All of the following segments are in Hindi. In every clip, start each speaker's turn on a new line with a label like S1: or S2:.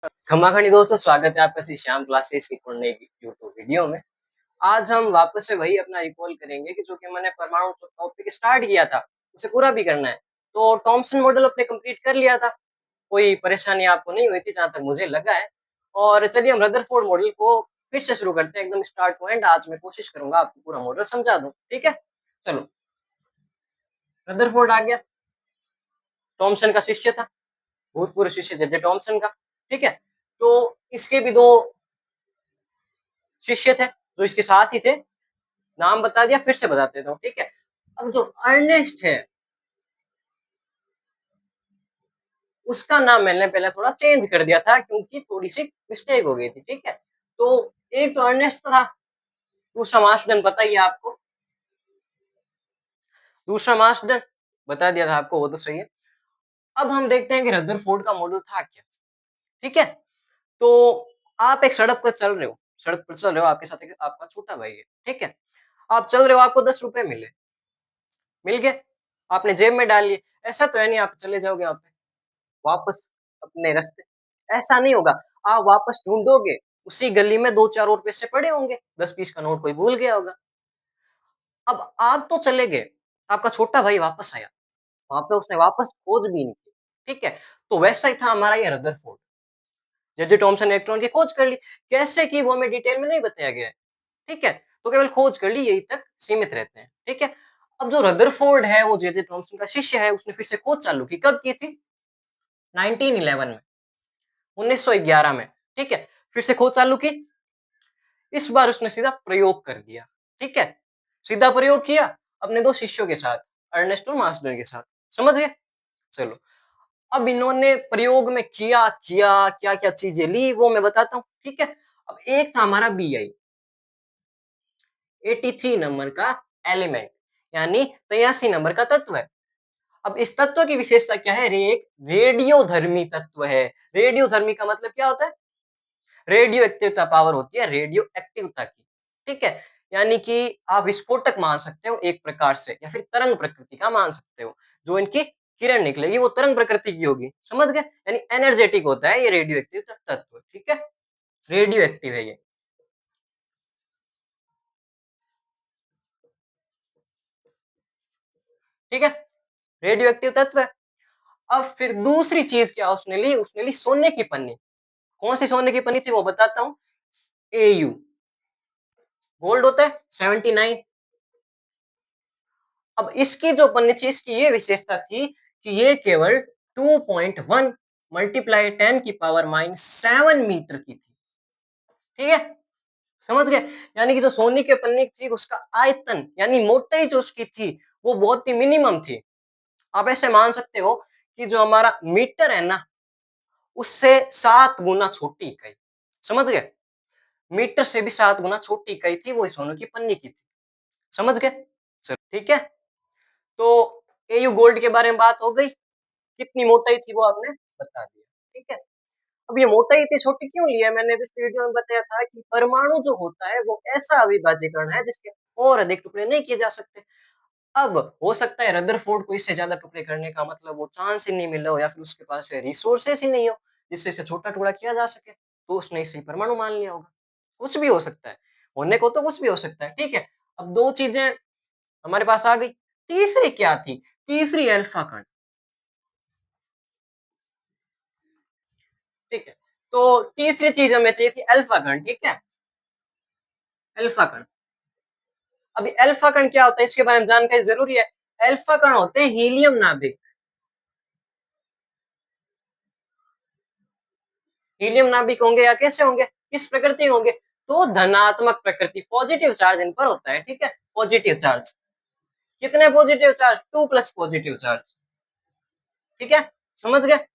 S1: खमाखनी दोस्तों, स्वागत है आपका श्याम क्लासेस की कोई नई यूट्यूब वीडियो में। आज हम वापस से वही अपना रिकॉल करेंगे कि जो कि मैंने परमाणु टॉपिक स्टार्ट किया था, उसे पूरा भी करना है। तो थॉमसन मॉडल अपने कंप्लीट कर लिया था, कोई परेशानी आपको नहीं हुई थी जहाँ तक मुझे लगा है। और चलिए हम रदरफोर्ड मॉडल को फिर से शुरू करते हैं एकदम स्टार्ट टू एंड। आज मैं कोशिश करूँगा आपको पूरा मॉडल समझा दूँ, ठीक है? चलो, रदरफोर्ड आ गया, थॉमसन का शिष्य था, भूतपूर्व शिष्य जे. जे. थॉमसन का, ठीक है? तो इसके भी 2 शिष्य थे, जो इसके साथ ही थे। नाम बता दिया, फिर से बता देता हूँ, ठीक है? अब जो अर्नेस्ट है, उसका नाम मैंने पहले थोड़ा चेंज कर दिया था क्योंकि थोड़ी-सी मिस्टेक हो गई थी, ठीक है? तो एक तो अर्नेस्ट था, दूसरा मार्शडन पता ही है आपको। दूसरा मार्शडन बता दिया था आपको, वो तो सही है। अब हम देखते हैं कि रदरफोर्ड का मॉडल था क्या, ठीक है? तो आप एक सड़क पर चल रहे हो, सड़क पर चल रहे हो, आपके साथ एक आपका छोटा भाई है, ठीक है? आप चल रहे हो, आपको ₹10 मिले, मिल गए, आपने जेब में डाल लिए। ऐसा तो है नहीं आप चले जाओगे वहाँ पे, वापस अपने रास्ते, ऐसा नहीं होगा। आप वापस ढूँढोगे, उसी गली में 2-4 और पैसे पड़े होंगे, 10-20 का नोट कोई भूल गया होगा। अब आप तो चले गए, आपका छोटा भाई वापस आया, वहाँ पे उसने वापस खोज भी नहीं की, ठीक है? तो वैसा ही था हमारा ये रदरफोर्ड। जे.जे. थॉमसन ने इलेक्ट्रॉन की खोज कर ली, कैसे की वो हमें डिटेल में नहीं बताया गया है, ठीक है? तो केवल खोज कर ली, यहीं तक सीमित रहते हैं, ठीक है? अब जो रदरफोर्ड है, वो जे.जे. थॉमसन का शिष्य है, उसने फिर से खोज चालू की, कब की थी? 1911 में, 1911 में, ठीक है? फिर से खोज चालू की, इस बार उसने सीधा प्रयोग कर दिया, ठीक है? सीधा प्रयोग किया अपने 2 शिष्यों के साथ, अर्नेस्ट और मार्सडेन के साथ, समझ गए? चलो, अब इन्होंने प्रयोग में किया, क्या-क्या चीज़ें ली वो मैं बताता हूँ, ठीक है? अब एक था हमारा Bi, 83 नंबर का एलिमेंट, यानी 83 नंबर का तत्व है। अब इस तत्व की विशेषता क्या है? एक रेडियोधर्मी तत्व है। रेडियोधर्मी का मतलब क्या होता है? रेडियो एक्टिवता पावर होती है रेडियो एक्टिवता की, ठीक है? यानी कि आप विस्फोटक मान सकते हो एक प्रकार से, या फिर तरंग प्रकृति का मान सकते हो। जो इनकी किरण निकलेगी वो तरंग प्रकृति की होगी, समझ गए? यानी एनर्जेटिक होता है ये रेडियो एक्टिव तत्व, ठीक है? रेडियो एक्टिव है ये, ठीक है? रेडियो एक्टिव तत्व है। अब फिर दूसरी चीज क्या उसने ली सोने की पन्नी। कौन सी सोने की पन्नी थी वो बताता हूँ। एयू, गोल्ड होता है 79। अब इसकी जो पन्नी थी, इसकी ये विशेषता थी कि ये केवल 2.1 मल्टीप्लाई 10 की पावर माइनस 7 मीटर की थी, ठीक है? समझ गए? यानी कि जो सोने की पन्नी थी उसका आयतन यानी मोटाई जो उसकी थी वो बहुत ही मिनिमम थी। आप ऐसे मान सकते हो कि जो हमारा मीटर है ना, उससे 7 गुना छोटी इकाई, समझ गए? मीटर से भी 7 गुना छोटी इकाई थी, वो सोने की पन्नी की थी, समझ गए? चलो ठीक है। तो एयू गोल्ड के बारे में बात हो गई, कितनी मोटाई थी वो आपने बता दिया, ठीक है? अब ये मोटाई इतनी छोटी क्यों ली है? मैंने पिछले वीडियो में बताया था कि परमाणु जो होता है वो ऐसा अविभाज्यकरण है जिसके और अधिक टुकड़े नहीं किए जा सकते। अब हो सकता है रदरफोर्ड को इससे ज्यादा टुकड़े करने का मतलब वो चांस ही नहीं मिला हो, या फिर उसके पास रिसोर्सेस ही नहीं हो जिससे इसे छोटा टुकड़ा किया जा सके, तो उसने इसे परमाणु मान लिया होगा। कुछ भी हो सकता है, होने को तो कुछ भी हो सकता है, ठीक है? अब 2 चीजें हमारे पास आ गई। तीसरी क्या थी? तीसरी अल्फा कण, ठीक है? तो तीसरी चीज हमें चाहिए थी अल्फा कण, ठीक है? अल्फा कण। अभी अल्फा कण क्या होता है इसके बारे में जानकारी जरूरी है। अल्फा कण होते हैं हीलियम नाभिक। हीलियम नाभिक होंगे या कैसे होंगे, किस प्रकृति होंगे? तो धनात्मक प्रकृति, पॉजिटिव चार्ज इन पर होता है, ठीक है? पॉजिटिव चार्ज, कितने positive charge? 2 plus positive charge, ठीक है? समझ गए?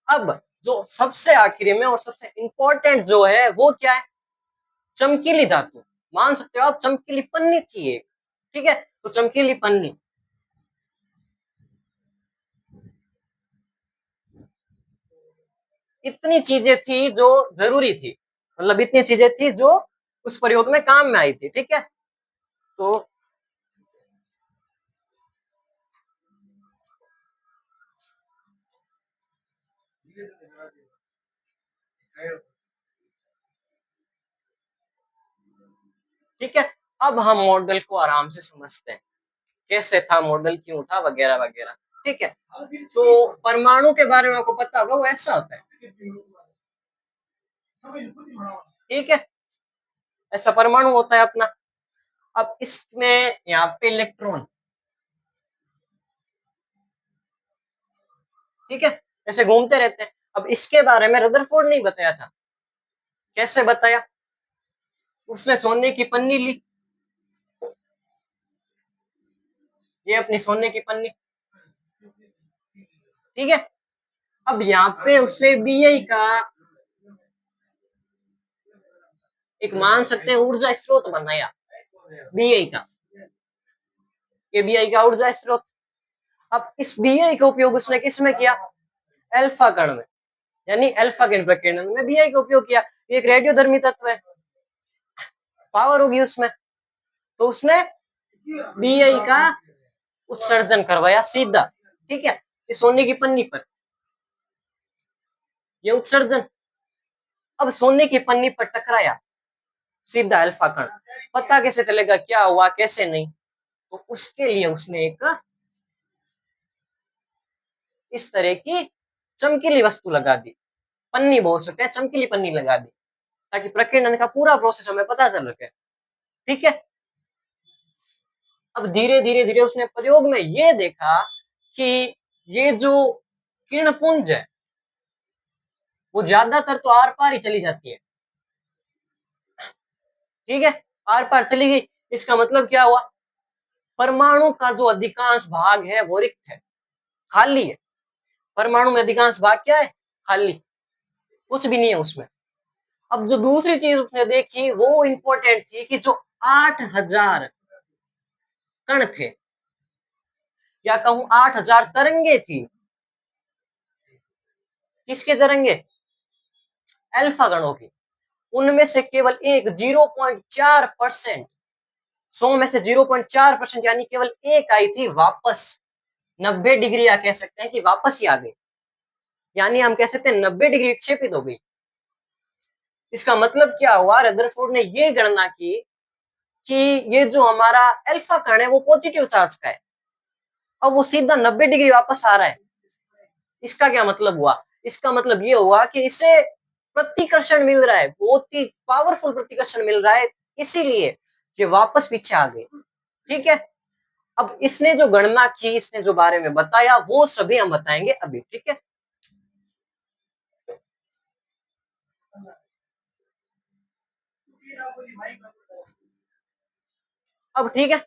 S1: अब जो सबसे आखिरी में और सबसे इंपॉर्टेंट जो है वो क्या है? चमकीली धातु। मान सकते हो आप, चमकीली पन्नी थी एक, ठीक है? तो चमकीली पन्नी, इतनी चीजें थी जो जरूरी थी, मतलब इतनी चीजें थी जो उस प्रयोग में काम में आई थी, ठीक है? तो ठीक है, अब हम मॉडल को आराम से समझते हैं, कैसे था मॉडल, क्यों था, वगैरह वगैरह। ठीक है, तो परमाणु के बारे में आपको पता होगा, वो ऐसा होता है। ठीक है, ऐसा परमाणु होता है अपना। अब इसमें यहाँ पे इलेक्ट्रॉन, ठीक है, ऐसे घूमते रहते हैं। अब इसके बारे में रदरफोर्ड नहीं बताया था। कैसे बताया? उसने सोने की पन्नी ली, ये अपनी सोने की पन्नी, ठीक है। अब यहाँ पे उसने बीआई का एक, मान सकते हैं, ऊर्जा स्रोत बनाया, बीआई का, ये बीआई का ऊर्जा स्रोत। अब इस बीआई का उपयोग उसने किस में किया? अल्फा कण में, यानी अल्फा किरण प्रकीर्णन में बीआई का उपयोग किया। ये एक रेडियोधर्मी तत्व है, पावर होगी उसमें, तो उसने बीआई का उत्सर्जन करवाया सीधा, ठीक है, इस सोने की पन्नी पर, ये उत्सर्जन। अब सोने की पन्नी पर टकराया सीधा अल्फा कण, पता कैसे चलेगा क्या हुआ कैसे नहीं? तो उसके लिए उसने एक इस तरह की चमकीली वस्तु लगा दी, पन्नी बोल सकते हैं, चमकीली पन्नी लगा दी, ताकि प्रकीर्णन का पूरा प्रोसेस हमें पता चल सके। ठीक है, अब धीरे धीरे धीरे उसने प्रयोग में ये देखा कि ये जो किरण पुंज है वो ज्यादातर तो आर पार ही चली जाती है। ठीक है, आर पार चली गई, इसका मतलब क्या हुआ? परमाणु का जो अधिकांश भाग है वो रिक्त है, खाली है। परमाणु में अधिकांश भाग क्या है? खाली, कुछ भी नहीं है उसमें। अब जो दूसरी चीज उसने देखी वो इंपॉर्टेंट थी कि जो 8000 कण थे, या कहूं 8000 तरंगे थी, किसके तरंगे? अल्फा गणों की। उनमें से केवल एक 0.4%, 100 में से 0.4%, यानी केवल एक आई थी वापस, 90 डिग्री, या कह सकते हैं कि वापस ही आ गई, यानी हम कह सकते हैं 90 डिग्री विक्षेपित हो गई। इसका मतलब क्या हुआ? रदरफोर्ड ने यह गणना की कि ये जो हमारा अल्फा कण है वो पॉजिटिव चार्ज का है, अब वो सीधा 90 डिग्री वापस आ रहा है। इसका क्या मतलब हुआ? इसका मतलब ये हुआ कि इसे प्रतिकर्षण मिल रहा है, बहुत ही पावरफुल प्रतिकर्षण मिल रहा है, इसीलिए ये वापस पीछे आ गए। ठीक है, अब इसने जो गणना की, इसने जो बारे में बताया, वो सभी हम बताएंगे अभी। ठीक है, अब ठीक है,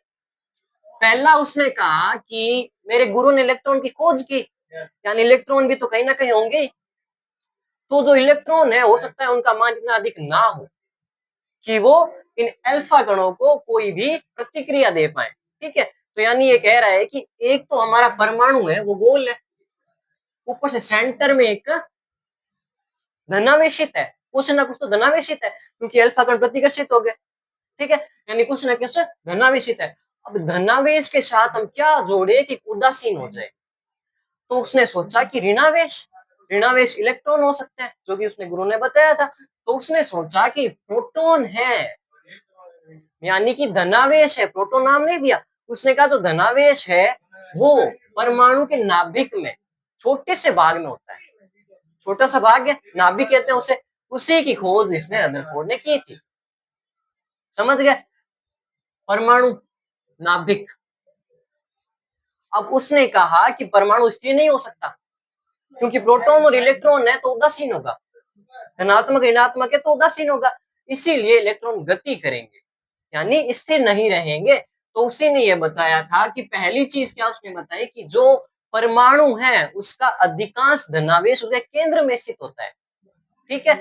S1: पहला उसने कहा कि मेरे गुरु ने इलेक्ट्रॉन की खोज की, यानी इलेक्ट्रॉन भी तो कहीं ना कहीं होंगे, तो जो इलेक्ट्रॉन है हो सकता है उनका मान इतना अधिक ना हो कि वो इन अल्फा कणों को कोई भी प्रतिक्रिया दे पाए। ठीक है, तो यानी ये कह रहा है कि एक तो हमारा परमाणु है वो गोल है, ऊपर से सेंटर में एक धनावेशित है, कुछ ना कुछ तो धनावेशित है, क्योंकि अल्फा कण प्रतिकर्षित हो गए। ठीक है, यानी कुछ ना कुछ धनावेशित है। अब धनावेश के साथ हम क्या जोड़े कि उदासीन हो जाए? तो उसने सोचा कि ऋणावेश, ऋणावेश इलेक्ट्रॉन हो सकते हैं, जो कि उसने गुरु ने बताया था। तो उसने सोचा कि प्रोटॉन है, यानी कि धनावेश है, प्रोटॉन नाम नहीं दिया, उसने कहा जो धनावेश है वो परमाणु के नाभिक में छोटे से भाग में होता है, छोटा सा भाग है, नाभिक कहते हैं उसे। उसी की खोज इसने रदरफोर्ड ने की थी। समझ गए? परमाणु, नाभिक। अब उसने कहा कि परमाणु स्थिर नहीं हो सकता, क्योंकि प्रोटॉन और इलेक्ट्रॉन है तो उदासीन होगा, धनात्मक ऋणात्मक है तो उदासीन होगा, इसीलिए इलेक्ट्रॉन गति करेंगे, यानी स्थिर नहीं रहेंगे। तो उसी ने यह बताया था कि पहली चीज क्या उसने बताई कि जो परमाणु है उसका अधिकांश धनावेश उसके केंद्र में स्थित होता है। ठीक है,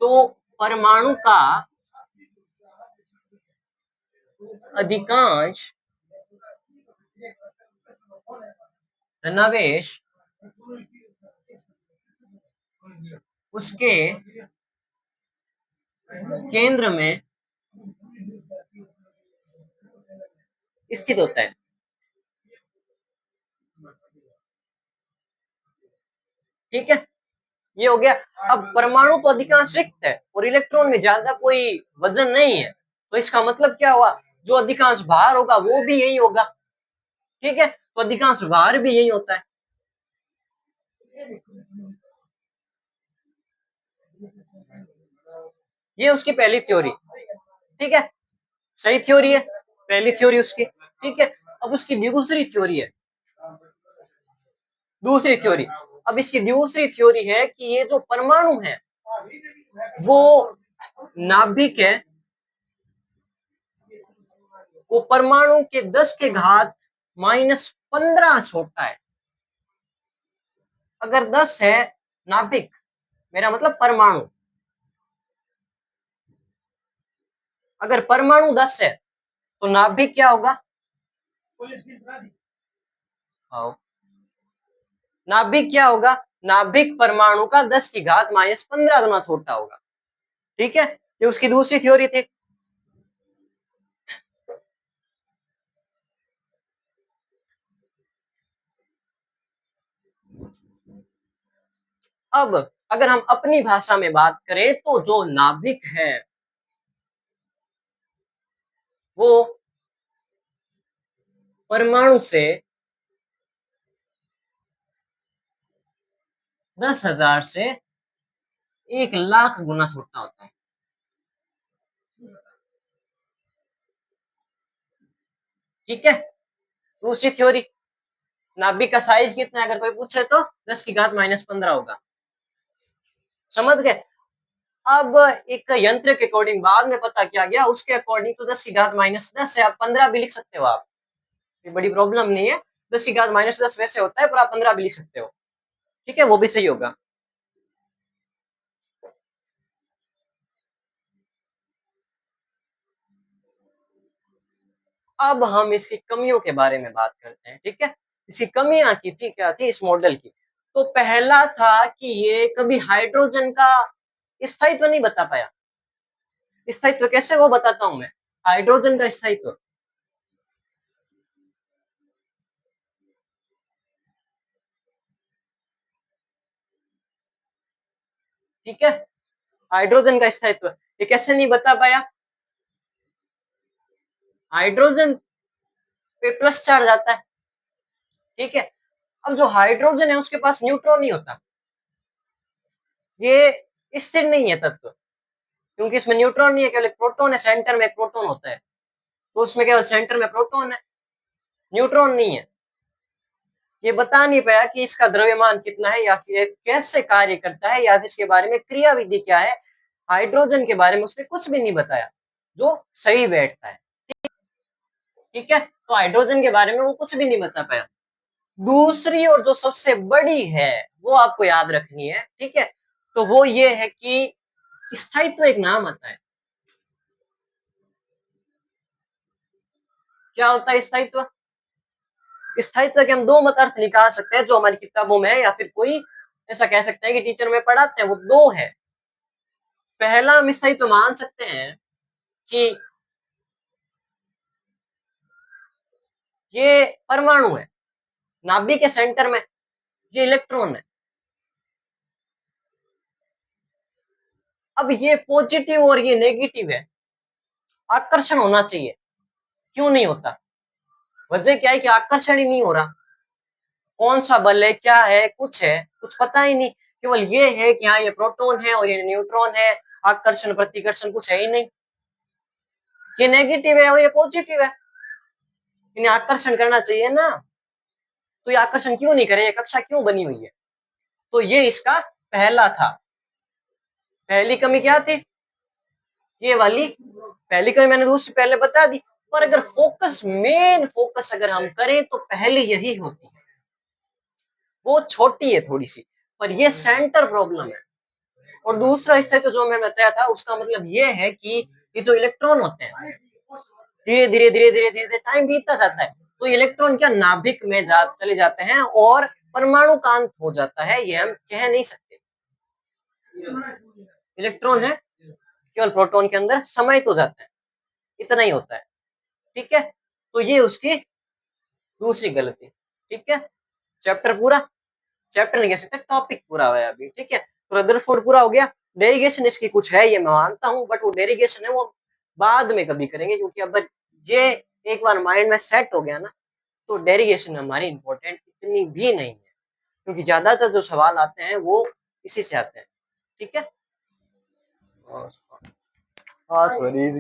S1: तो परमाणु का अधिकांश धनावेश उसके केंद्र में स्थित होता है। ठीक है, ये हो गया। अब परमाणु तो अधिकांश रिक्त है और इलेक्ट्रॉन में ज्यादा कोई वजन नहीं है, तो इसका मतलब क्या हुआ, जो अधिकांश भार होगा वो भी यही होगा। ठीक है, तो अधिकांश भार भी यही होता है। ये उसकी पहली थ्योरी। ठीक है, सही थ्योरी है, पहली थ्योरी उसकी। ठीक है, अब उसकी दूसरी थ्योरी है, दूसरी थ्योरी। अब इसकी दूसरी थ्योरी है कि ये जो परमाणु है वो नाभिक है, वो परमाणु के 10 के घात -15 छोटा है। अगर 10 है नाभिक, मेरा मतलब परमाणु, अगर परमाणु 10 है तो नाभिक क्या होगा, आओ, नाभिक क्या होगा, नाभिक परमाणु का 10 की घात -15 गुना छोटा होगा। ठीक है, ये उसकी दूसरी थ्योरी थी। अब अगर हम अपनी भाषा में बात करें तो जो नाभिक है वो परमाणु से 10,000 से 1,00,000 गुना छोटा होता है। ठीक है, दूसरी थ्योरी, नाभिक का साइज कितना है अगर कोई पूछे तो 10 की घात -15 होगा। समझ गए। अब एक यंत्र के अकॉर्डिंग बाद में पता किया गया, उसके अकॉर्डिंग तो 10 की घात -10 है, आप 15 भी लिख सकते हो आप, ये बड़ी प्रॉब्लम नहीं है। 10 की घात -10 वैसे होता है, पर आप 15 भी लिख सकते हो। ठीक है, वो भी सही होगा। अब हम इसकी कमियों के बारे में बात करते हैं। ठीक है, इसकी कमियां की थी, क्या थी इस मॉडल की। तो पहला था कि ये कभी हाइड्रोजन का स्थायित्व नहीं बता पाया। स्थायित्व कैसे, वो बताता हूं मैं। हाइड्रोजन का स्थायित्व, ठीक है, हाइड्रोजन का स्थायित्व ये कैसे नहीं बता पाया। हाइड्रोजन पे प्लस चार्ज आता है। ठीक है, अब जो हाइड्रोजन है उसके पास न्यूट्रॉन नहीं होता, ये स्थिर नहीं है तत्व, क्योंकि इसमें न्यूट्रॉन नहीं है, केवल एक प्रोटॉन है, सेंटर में एक प्रोटॉन होता है, तो उसमें केवल सेंटर में प्रोटॉन है, न्यूट्रॉन नहीं है। ये बता नहीं पाया कि इसका द्रव्यमान कितना है, या फिर कैसे कार्य करता है, या फिर इसके बारे में क्रिया विधि क्या है। हाइड्रोजन के बारे में उसने कुछ भी नहीं बताया जो सही बैठता है। ठीक है, तो हाइड्रोजन के बारे में वो कुछ भी नहीं बता पाया। दूसरी और जो सबसे बड़ी है वो आपको याद रखनी है। ठीक है, तो वो ये है कि स्थायित्व एक नाम आता है। क्या होता है स्थायित्व। स्थायित्व के हम दो मत अर्थ निकाल सकते हैं, जो हमारी किताबों में है, या फिर कोई ऐसा कह सकते हैं कि टीचर में पढ़ाते हैं, वो दो है। पहला हम स्थायित्व मान सकते हैं कि ये परमाणु है, नाभिक के सेंटर में ये इलेक्ट्रॉन है। अब ये पॉजिटिव और ये नेगेटिव है, आकर्षण होना चाहिए, क्यों नहीं होता। वजह क्या है कि आकर्षण ही नहीं हो रहा। कौन सा बल है, क्या है, कुछ पता ही नहीं। केवल ये है कि हाँ ये प्रोटॉन है और ये न्यूट्रॉन है, आकर्षण प्रतिकर्षण कुछ है ही नहीं। ये नेगेटिव है और ये पॉजिटिव है, इन्हें आकर्षण करना चाहिए ना, तो ये आकर्षण क्यों नहीं करे, ये कक्षा क्यों बनी हुई है। तो ये इसका पहला था। पहली कमी क्या थी, ये वाली पहली कमी मैंने दूसरी पहले बता दी। पर अगर फोकस, मेन फोकस अगर हम करें तो पहले यही होती है, वो छोटी है थोड़ी सी, पर ये सेंटर प्रॉब्लम है। और दूसरा स्थिति जो मैंने बताया था, उसका मतलब ये है कि ये जो इलेक्ट्रॉन होते हैं, धीरे धीरे टाइम बीतता जाता है, तो इलेक्ट्रॉन क्या नाभिक में चले जाते हैं और परमाणु का अंत हो जाता है, ये हम कह नहीं सकते। इलेक्ट्रॉन है केवल प्रोटॉन के अंदर समाहित हो जाता है, इतना ही होता है। ठीक है, तो ये उसकी दूसरी गलती। ठीक है, चैप्टर पूरा, चैप्टर नहीं कह सकते, टॉपिक पूरा हुआ है अभी। ठीक है, तो रदरफोर्ड पूरा हो गया। डेरिवेशन इसकी कुछ है, ये मैं मानता हूँ, बट वो डेरिवेशन है वो बाद में कभी करेंगे, क्योंकि अब ये एक बार माइंड में सेट हो गया ना, तो डेरिवेशन हमारी इंपॉर्टेंट इतनी भी नहीं है, क्योंकि ज्यादातर जो सवाल आते हैं वो इसी से आते हैं। ठीक है। हाँ, सॉरी।